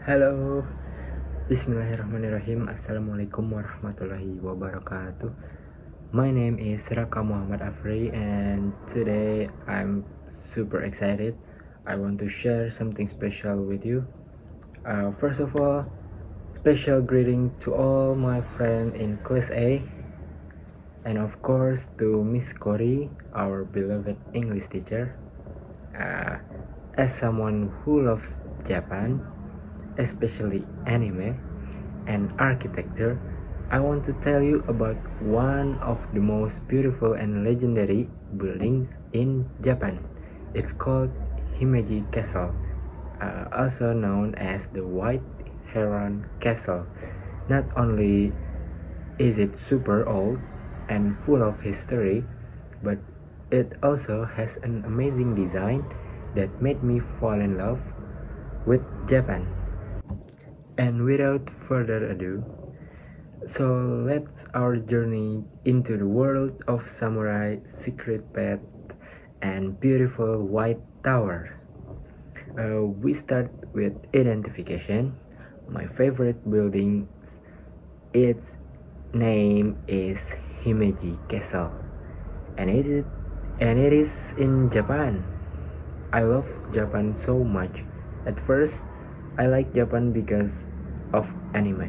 Halo, Bismillahirrahmanirrahim. Assalamualaikum warahmatullahi wabarakatuh. My name is Raka Muhammad Afri, and today I'm super excited. I want to share something special with you. First of all, special greeting to all my friends in Class A, and of course to Miss Cory, our beloved English teacher. As someone who loves Japan, especially anime and architecture, I want to tell you about one of the most beautiful and legendary buildings in Japan. It's called Himeji Castle, also known as the White Heron Castle. Not only is it super old and full of history, but it also has an amazing design that made me fall in love with Japan. And without further ado, so let's our journey into the world of samurai, secret path, and beautiful white tower. We start with identification. My favorite building, its name is Himeji Castle, and it is in Japan. I love Japan so much. At first, I like Japan because of anime.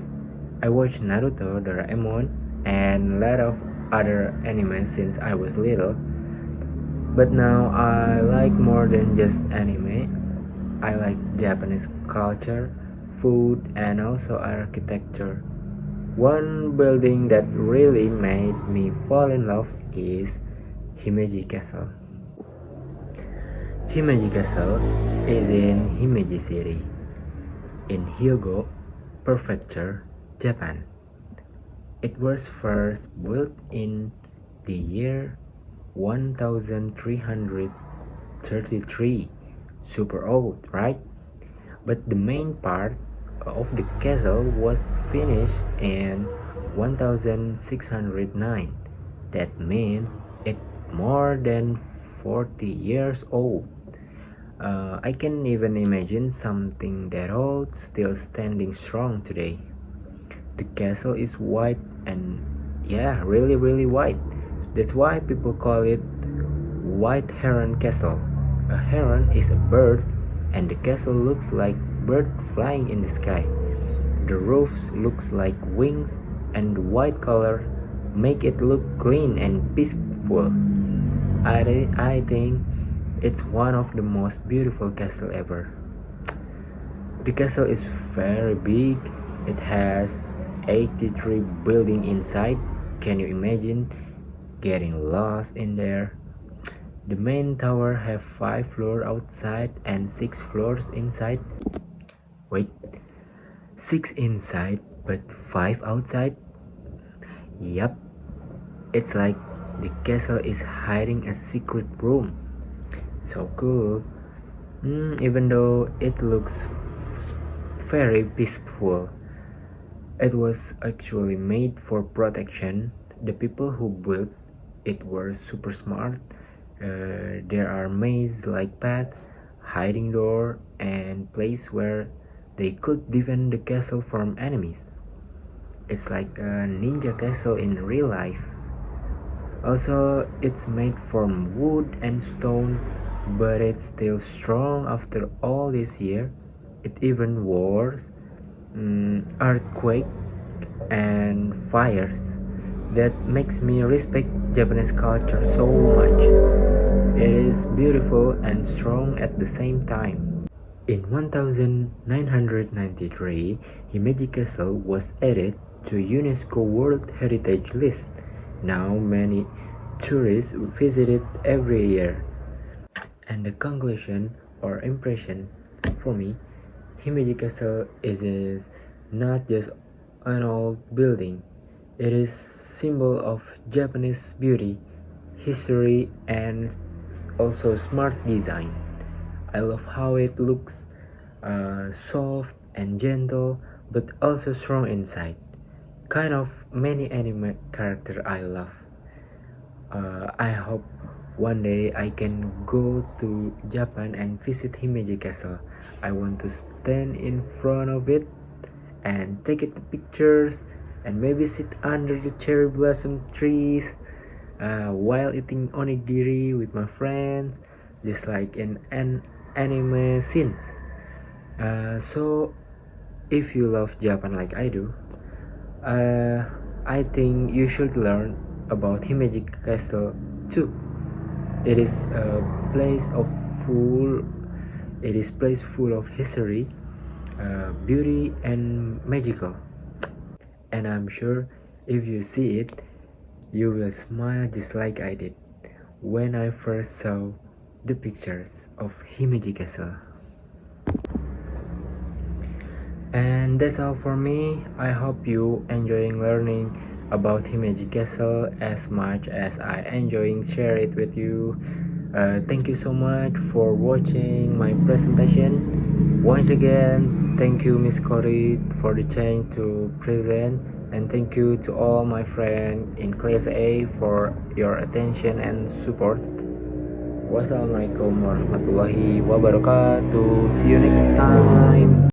I watched Naruto, Doraemon, and a lot of other anime since I was little. But now I like more than just anime. I like Japanese culture, food, and also architecture. One building that really made me fall in love is Himeji Castle. Himeji Castle is in Himeji City, in Hyogo Prefecture, Japan. It was first built in the year 1333. Super old, right? But the main part of the castle was finished in 1609. That means it's more than 40 years old. I can even imagine something that old still standing strong today. The castle is white and really white. That's why people call it White Heron Castle. A heron is a bird and the castle looks like bird flying in the sky. The roofs looks like wings and the white color make it look clean and peaceful. I think it's one of the most beautiful castle ever. The castle is very big. It has 83 buildings inside. Can you imagine getting lost in there? The main tower have 5 floors outside and 6 floors inside. Wait, 6 inside but 5 outside? Yup, it's like the castle is hiding a secret room. So cool. Even though it looks very peaceful, it was actually made for protection. The people who built it were super smart. There are mazes like path, hiding door, and place where they could defend the castle from enemies. It's like a ninja castle in real life. Also, it's made from wood and stone, but it's still strong after all this year. It even wars, earthquake, and fires. That makes me respect Japanese culture so much. It is beautiful and strong at the same time. In 1993, Himeji Castle was added to UNESCO World Heritage List. Now many tourists visit it every year. And the conclusion or impression for me, Himeji Castle is not just an old building. It is symbol of Japanese beauty, history, and also smart design. I love how it looks soft and gentle, but also strong inside. Kind of many anime character I love. I hope one day I can go to Japan and visit Himeji Castle. I want to stand in front of it and take it pictures and maybe sit under the cherry blossom trees while eating onigiri with my friends, just like in an anime scenes. So if you love Japan like I do, I think you should learn about Himeji Castle too. It is a place of full. It is place full of history, beauty, and magical. And I'm sure if you see it, you will smile just like I did when I first saw the pictures of Himeji Castle. And that's all for me. I hope you enjoying learning about Himeji Castle as much as I enjoying share it with you. Thank you so much for watching my presentation. Once again, thank you Miss Cory for the chance to present, and thank you to all my friends in class A for your attention and support. Wassalamualaikum warahmatullahi wabarakatuh. See you next time.